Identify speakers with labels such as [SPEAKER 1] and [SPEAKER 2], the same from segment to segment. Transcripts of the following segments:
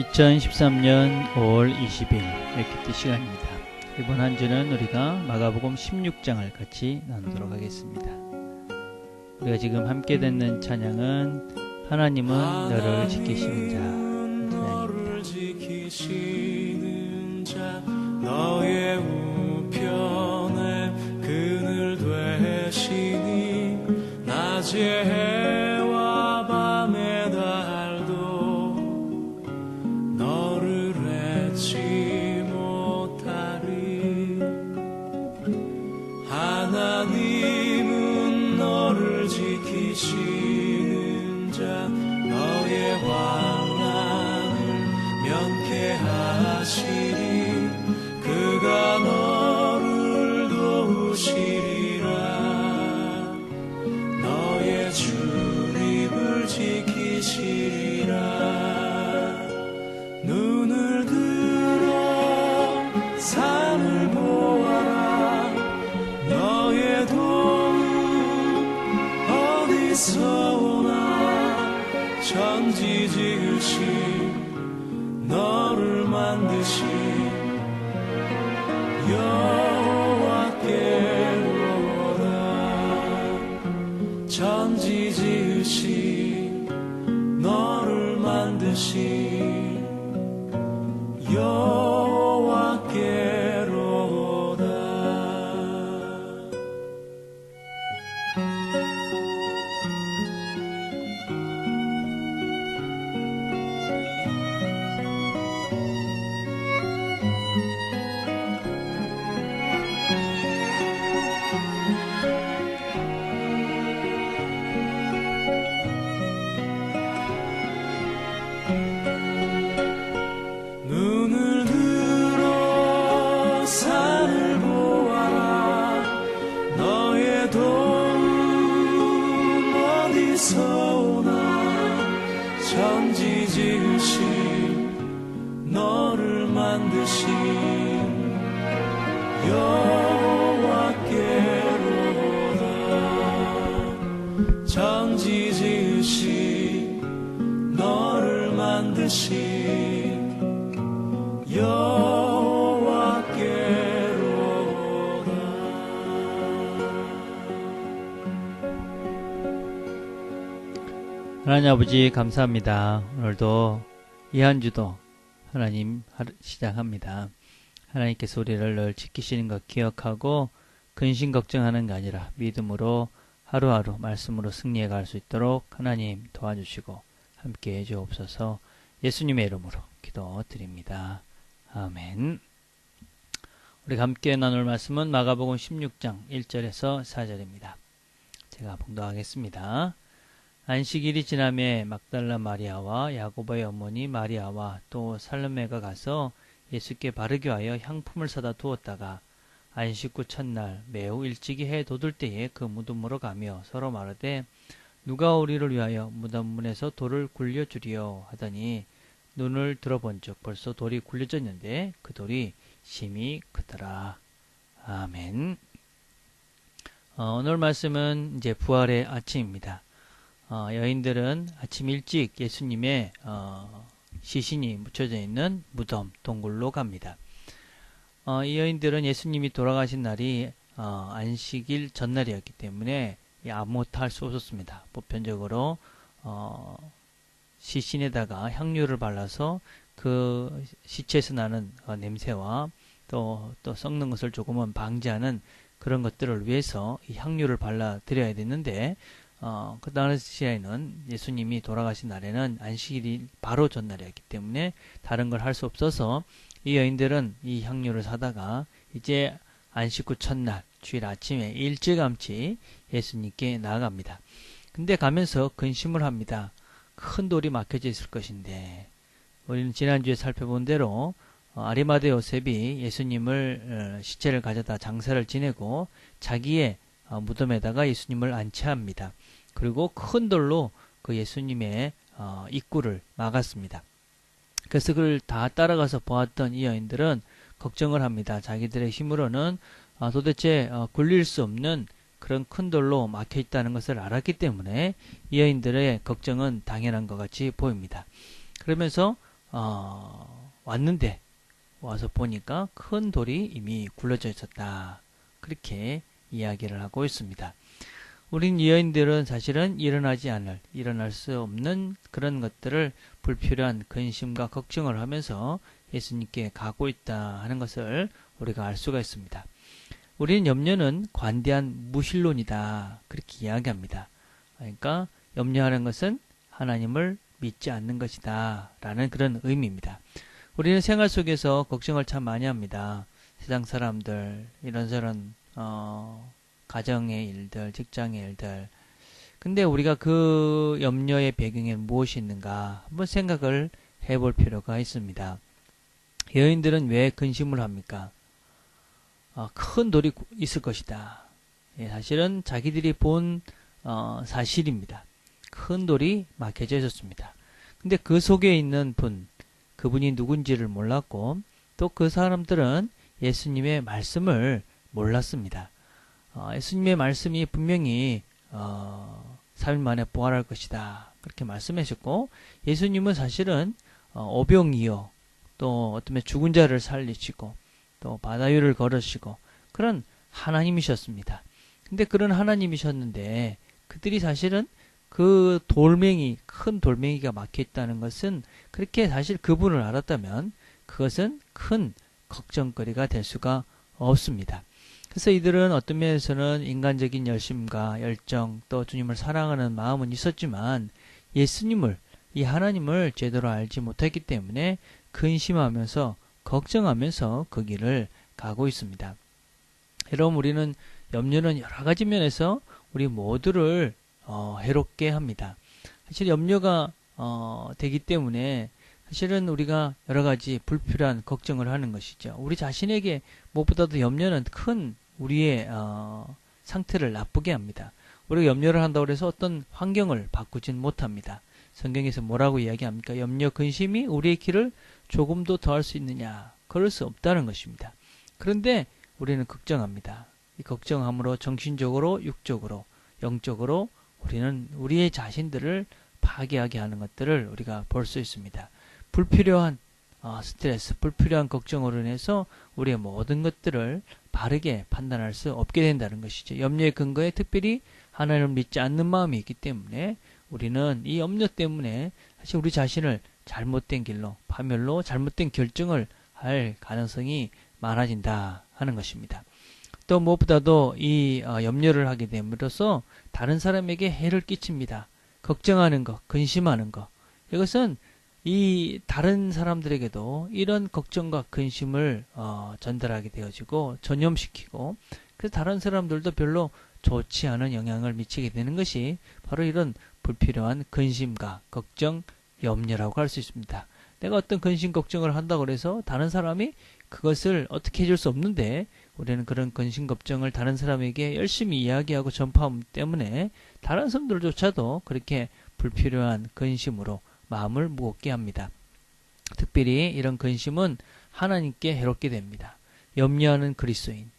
[SPEAKER 1] 2013년 5월 20일 밀키트 시간입니다. 이번 한 주는 우리가 마가복음 16장을 같이 나누도록 하겠습니다. 우리가 지금 함께 듣는 찬양은 하나님은 너를 지키시는 자 찬양입니다.
[SPEAKER 2] 너의 우편에 그늘 되시니 낮에 해와 밤의 달도 너를 잊지 못하리. 하나님은 너를 지키시는 자 너의 환난을 면케하시리. 그가 너를 도우시리라. 너의 출입을 지키시리라. 눈을 들어 산을 보아라. 너의 도움 어디서 오나. 천지 지으신 너를 만드신 여호와께로다. 천지 지으신 너를 만드신 여호와께로다. 눈을 들어 산을 보아라. 너의 도움 어디서 오나. 천지 지으신 너를 만드신 여호와께로다. 천지 지으신 너를 만드신 여호와께로다.
[SPEAKER 1] 하나님 아버지 감사합니다. 오늘도 이 한 주도 하나님 시작합니다. 하나님께서 우리를 늘 지키시는 것 기억하고 근심 걱정하는 게 아니라 믿음으로 하루하루 말씀으로 승리해 갈 수 있도록 하나님 도와주시고 함께해 주옵소서. 예수님의 이름으로 기도드립니다. 아멘. 우리가 함께 나눌 말씀은 마가복음 16장 1절에서 4절입니다. 제가 봉독하겠습니다. 안식일이 지나매 막달라 마리아와 야고보의 어머니 마리아와 또 살로메가 가서 예수께 바르게 하여 향품을 사다 두었다가 안식 후 첫날 매우 일찍이 해 돋을 때에 그 무덤으로 가며 서로 말하되 누가 우리를 위하여 무덤 문에서 돌을 굴려주리요 하더니 눈을 들어본즉 벌써 돌이 굴려졌는데 그 돌이 심히 크더라. 아멘. 오늘 말씀은 이제 부활의 아침입니다. 여인들은 아침 일찍 예수님의 시신이 묻혀져 있는 무덤 동굴로 갑니다. 이 여인들은 예수님이 돌아가신 날이 안식일 전날이었기 때문에 아무것도 할 수 없었습니다. 보편적으로 시신에다가 향유를 발라서 그 시체에서 나는 냄새와 또 썩는 것을 조금은 방지하는 그런 것들을 위해서 이 향유를 발라 드려야 됐는데 그 당시에는 예수님이 돌아가신 날에는 안식일이 바로 전날이었기 때문에 다른 걸 할 수 없어서 이 여인들은 이 향유를 사다가 이제 안식 후 첫날 주일 아침에 일찌감치 예수님께 나아갑니다. 근데 가면서 근심을 합니다. 큰 돌이 막혀져 있을 것인데 우리는 지난주에 살펴본 대로 아리마대 요셉이 예수님을 시체를 가져다 장사를 지내고 자기의 무덤에다가 예수님을 안치합니다. 그리고 큰 돌로 그 예수님의 입구를 막았습니다. 그래서 그걸 다 따라가서 보았던 이 여인들은 걱정을 합니다. 자기들의 힘으로는 도대체 굴릴 수 없는 그런 큰 돌로 막혀 있다는 것을 알았기 때문에 이 여인들의 걱정은 당연한 것 같이 보입니다. 그러면서 왔는데 와서 보니까 큰 돌이 이미 굴러져 있었다. 그렇게 이야기를 하고 있습니다. 우린 여인들은 사실은 일어날 수 없는 그런 것들을 불필요한 근심과 걱정을 하면서 예수님께 가고 있다 하는 것을 우리가 알 수가 있습니다. 우리는 염려는 관대한 무신론이다. 그렇게 이야기합니다. 그러니까 염려하는 것은 하나님을 믿지 않는 것이다. 라는 그런 의미입니다. 우리는 생활 속에서 걱정을 참 많이 합니다. 세상 사람들, 이런저런 가정의 일들, 직장의 일들. 근데 우리가 그 염려의 배경에 무엇이 있는가 한번 생각을 해볼 필요가 있습니다. 여인들은 왜 근심을 합니까? 큰 돌이 있을 것이다. 예, 사실은 자기들이 본 사실입니다. 큰 돌이 막혀져 있었습니다. 근데 그 속에 있는 그분이 누군지를 몰랐고 또 그 사람들은 예수님의 말씀을 몰랐습니다. 예수님의 말씀이 분명히 3일 만에 부활할 것이다. 그렇게 말씀하셨고 예수님은 사실은 오병이어 또 어떤 죽은 자를 살리시고 또 바다 위를 걸으시고 그런 하나님이셨습니다. 근데 그런 하나님이셨는데 그들이 사실은 그 큰 돌멩이가 막혀 있다는 것은 그렇게 사실 그분을 알았다면 그것은 큰 걱정거리가 될 수가 없습니다. 그래서 이들은 어떤 면에서는 인간적인 열심과 열정 또 주님을 사랑하는 마음은 있었지만 예수님을 이 하나님을 제대로 알지 못했기 때문에 근심하면서 걱정하면서 그 길을 가고 있습니다. 여러분 우리는 염려는 여러 가지 면에서 우리 모두를 해롭게 합니다. 사실 염려가 되기 때문에 사실은 우리가 여러 가지 불필요한 걱정을 하는 것이죠. 우리 자신에게 무엇보다도 염려는 큰 우리의 상태를 나쁘게 합니다. 우리가 염려를 한다고 해서 어떤 환경을 바꾸진 못합니다. 성경에서 뭐라고 이야기합니까? 염려, 근심이 우리의 길을 조금도 더할 수 있느냐? 그럴 수 없다는 것입니다. 그런데 우리는 걱정합니다. 이 걱정함으로 정신적으로, 육적으로, 영적으로 우리는 우리의 자신들을 파괴하게 하는 것들을 우리가 볼 수 있습니다. 불필요한 스트레스, 불필요한 걱정으로 인해서 우리의 모든 것들을 바르게 판단할 수 없게 된다는 것이죠. 염려의 근거에 특별히 하나님을 믿지 않는 마음이 있기 때문에 우리는 이 염려 때문에 사실 우리 자신을 잘못된 길로, 파멸로 잘못된 결정을 할 가능성이 많아진다 하는 것입니다. 또 무엇보다도 이 염려를 하게 됨으로써 다른 사람에게 해를 끼칩니다. 걱정하는 것, 근심하는 것. 이것은 이 다른 사람들에게도 이런 걱정과 근심을 전달하게 되어지고 전염시키고 그래서 다른 사람들도 별로 좋지 않은 영향을 미치게 되는 것이 바로 이런 불필요한 근심과 걱정, 염려라고 할 수 있습니다. 내가 어떤 근심, 걱정을 한다고 해서 다른 사람이 그것을 어떻게 해줄 수 없는데 우리는 그런 근심, 걱정을 다른 사람에게 열심히 이야기하고 전파하기 때문에 다른 사람들조차도 그렇게 불필요한 근심으로 마음을 무겁게 합니다. 특별히 이런 근심은 하나님께 해롭게 됩니다. 염려하는 그리스도인.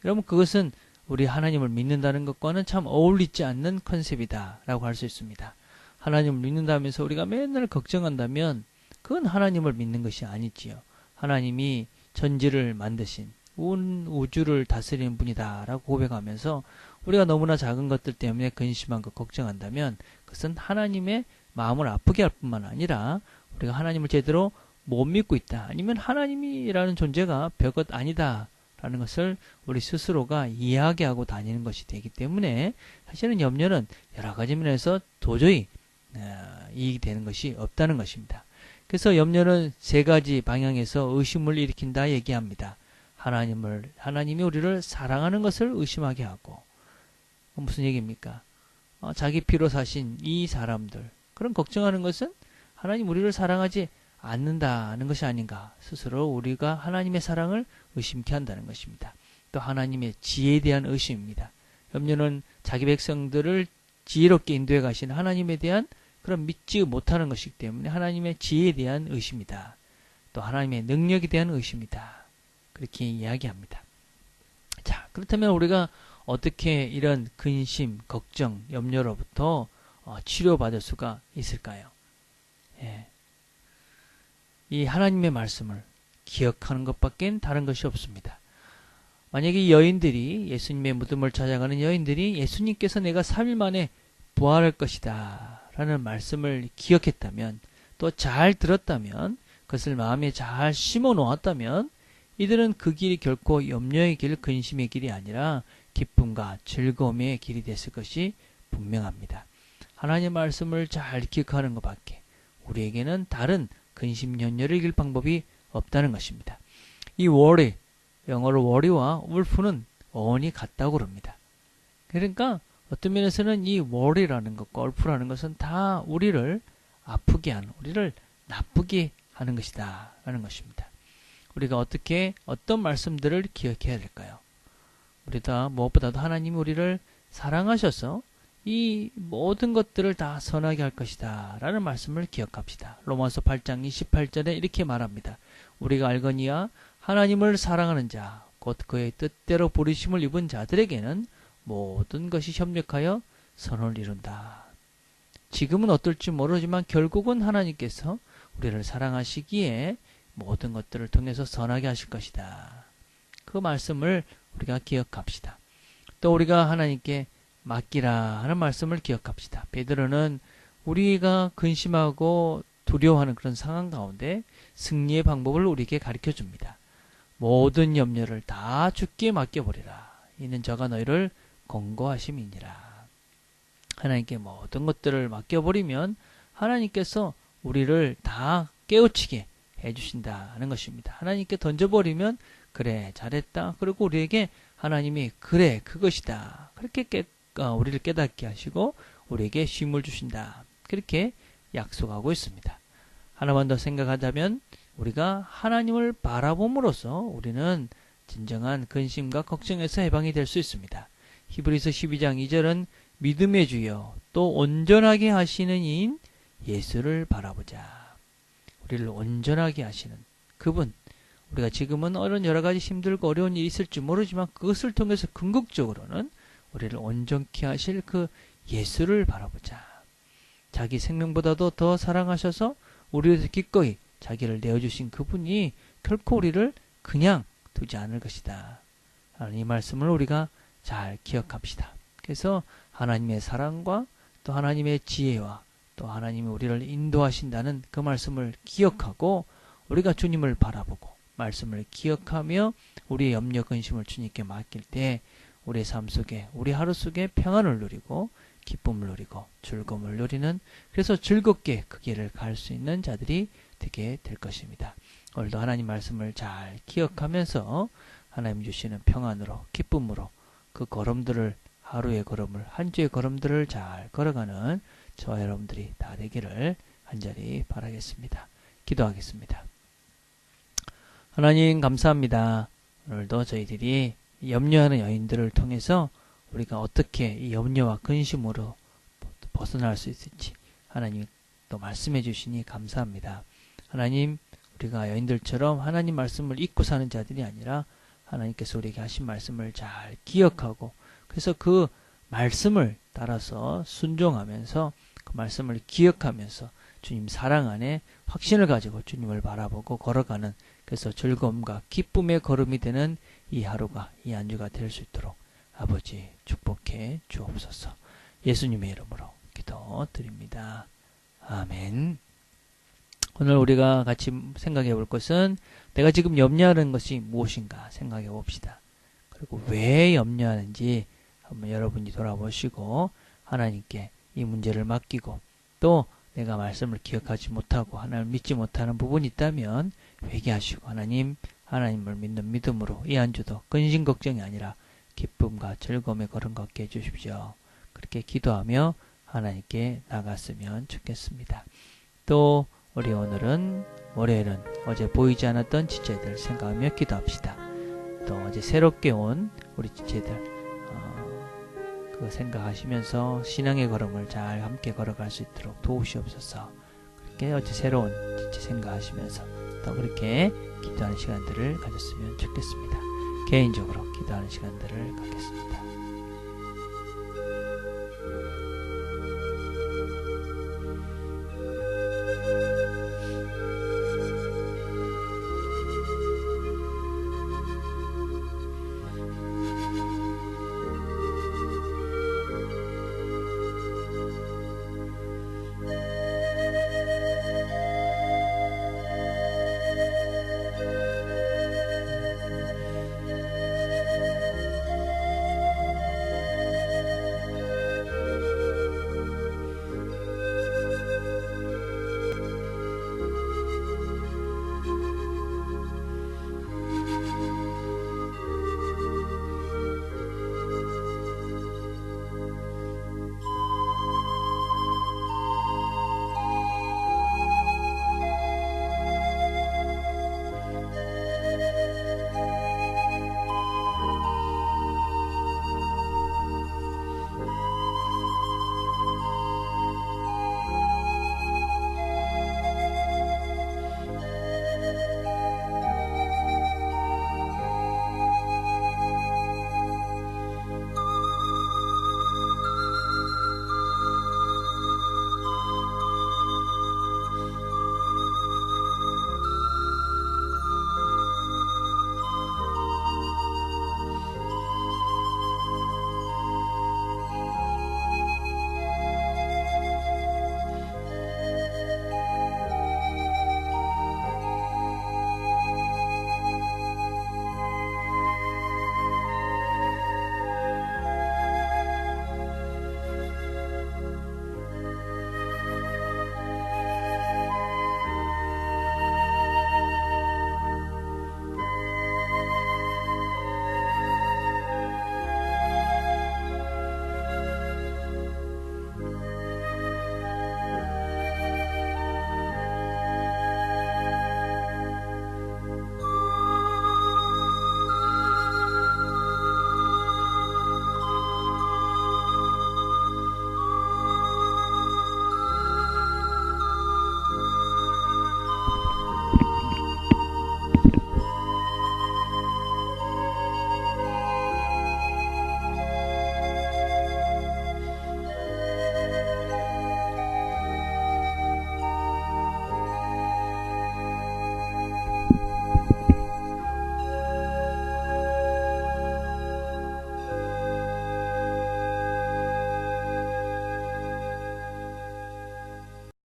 [SPEAKER 1] 여러분 그것은 우리 하나님을 믿는다는 것과는 참 어울리지 않는 컨셉이다 라고 할 수 있습니다. 하나님을 믿는다면서 우리가 맨날 걱정한다면 그건 하나님을 믿는 것이 아니지요. 하나님이 천지를 만드신 온 우주를 다스리는 분이다 라고 고백하면서 우리가 너무나 작은 것들 때문에 근심한 것 걱정한다면 그것은 하나님의 마음을 아프게 할 뿐만 아니라 우리가 하나님을 제대로 못 믿고 있다. 아니면 하나님이라는 존재가 별것 아니다. 라는 것을 우리 스스로가 이해하게 하고 다니는 것이 되기 때문에 사실은 염려는 여러 가지 면에서 도저히 이익이 되는 것이 없다는 것입니다. 그래서 염려는 세 가지 방향에서 의심을 일으킨다 얘기합니다. 하나님이 우리를 사랑하는 것을 의심하게 하고 무슨 얘기입니까? 자기 피로 사신 이 사람들 그런 걱정하는 것은 하나님 우리를 사랑하지 않는다는 것이 아닌가. 스스로 우리가 하나님의 사랑을 의심케 한다는 것입니다. 또 하나님의 지혜에 대한 의심입니다. 염려는 자기 백성들을 지혜롭게 인도해 가신 하나님에 대한 그런 믿지 못하는 것이기 때문에 하나님의 지혜에 대한 의심이다. 또 하나님의 능력에 대한 의심이다. 그렇게 이야기합니다. 자, 그렇다면 우리가 어떻게 이런 근심, 걱정, 염려로부터 치료받을 수가 있을까요? 예. 이 하나님의 말씀을 기억하는 것밖엔 다른 것이 없습니다. 만약에 이 여인들이 예수님의 무덤을 찾아가는 여인들이 예수님께서 내가 3일 만에 부활할 것이다 라는 말씀을 기억했다면 또 잘 들었다면 그것을 마음에 잘 심어 놓았다면 이들은 그 길이 결코 염려의 길, 근심의 길이 아니라 기쁨과 즐거움의 길이 됐을 것이 분명합니다. 하나님의 말씀을 잘 기억하는 것밖에 우리에게는 다른 근심, 연려를 이길 방법이 없다는 것입니다. 이 worry, 영어로 worry와 울프는 어원이 같다고 그럽니다. 그러니까 어떤 면에서는 이 worry라는 것과 울프라는 것은 다 우리를 아프게 하는, 우리를 나쁘게 하는 것이다 라는 것입니다. 우리가 어떻게 어떤 말씀들을 기억해야 될까요? 우리가 무엇보다도 하나님이 우리를 사랑하셔서 이 모든 것들을 다 선하게 할 것이다 라는 말씀을 기억합시다. 로마서 8장 28절에 이렇게 말합니다. 우리가 알거니와 하나님을 사랑하는 자, 곧 그의 뜻대로 부르심을 입은 자들에게는 모든 것이 협력하여 선을 이룬다. 지금은 어떨지 모르지만 결국은 하나님께서 우리를 사랑하시기에 모든 것들을 통해서 선하게 하실 것이다. 그 말씀을 우리가 기억합시다. 또 우리가 하나님께 맡기라 하는 말씀을 기억합시다. 베드로는 우리가 근심하고 두려워하는 그런 상황 가운데 승리의 방법을 우리에게 가르쳐 줍니다. 모든 염려를 다 주께 맡겨버리라. 이는 저가 너희를 권고하심이니라. 하나님께 모든 것들을 맡겨버리면 하나님께서 우리를 다 깨우치게 해주신다는 것입니다. 하나님께 던져버리면 그래 잘했다. 그리고 우리에게 하나님이 그래 그것이다. 그렇게 우리를 깨닫게 하시고 우리에게 쉼을 주신다. 그렇게 약속하고 있습니다. 하나만 더 생각하자면 우리가 하나님을 바라봄으로써 우리는 진정한 근심과 걱정에서 해방이 될 수 있습니다. 히브리서 12장 2절은 믿음의 주여 또 온전하게 하시는 이인 예수를 바라보자. 우리를 온전하게 하시는 그분, 우리가 지금은 여러 가지 힘들고 어려운 일이 있을지 모르지만 그것을 통해서 궁극적으로는 우리를 온전케 하실 그 예수를 바라보자. 자기 생명보다도 더 사랑하셔서 우리에서 기꺼이 자기를 내어주신 그분이 결코 우리를 그냥 두지 않을 것이다. 이 말씀을 우리가 잘 기억합시다. 그래서 하나님의 사랑과 또 하나님의 지혜와 또 하나님이 우리를 인도하신다는 그 말씀을 기억하고 우리가 주님을 바라보고 말씀을 기억하며 우리의 염려 근심을 주님께 맡길 때 우리의 삶 속에 우리 하루 속에 평안을 누리고 기쁨을 누리고 즐거움을 누리는 그래서 즐겁게 그 길을 갈 수 있는 자들이 되게 될 것입니다. 오늘도 하나님 말씀을 잘 기억하면서 하나님 주시는 평안으로 기쁨으로 그 걸음들을 하루의 걸음을 한 주의 걸음들을 잘 걸어가는 저와 여러분들이 다 되기를 간절히 바라겠습니다. 기도하겠습니다. 하나님 감사합니다. 오늘도 저희들이 염려하는 여인들을 통해서 우리가 어떻게 이 염려와 근심으로 벗어날 수 있을지 하나님 또 말씀해 주시니 감사합니다. 하나님 우리가 여인들처럼 하나님 말씀을 잊고 사는 자들이 아니라 하나님께서 우리에게 하신 말씀을 잘 기억하고 그래서 그 말씀을 따라서 순종하면서 그 말씀을 기억하면서 주님 사랑 안에 확신을 가지고 주님을 바라보고 걸어가는 그래서 즐거움과 기쁨의 걸음이 되는 이 하루가 이 한 주가 될 수 있도록 아버지 축복해 주옵소서. 예수님의 이름으로 기도드립니다. 아멘. 오늘 우리가 같이 생각해 볼 것은 내가 지금 염려하는 것이 무엇인가 생각해 봅시다. 그리고 왜 염려하는지 한번 여러분이 돌아보시고 하나님께 이 문제를 맡기고 또 내가 말씀을 기억하지 못하고 하나님을 믿지 못하는 부분이 있다면 회개하시고 하나님을 믿는 믿음으로 이 한 주도 근심 걱정이 아니라 기쁨과 즐거움의 걸음 걷게 해주십시오. 그렇게 기도하며 하나님께 나갔으면 좋겠습니다. 또 우리 오늘은 월요일은 어제 보이지 않았던 지체들 생각하며 기도합시다. 또 어제 새롭게 온 우리 지체들 그거 생각하시면서 신앙의 걸음을 잘 함께 걸어갈 수 있도록 도우시옵소서. 그렇게 어제 새로운 지체 생각하시면서 또 그렇게 기도하는 시간들을 가졌으면 좋겠습니다. 개인적으로 기도하는 시간들을 갖겠습니다.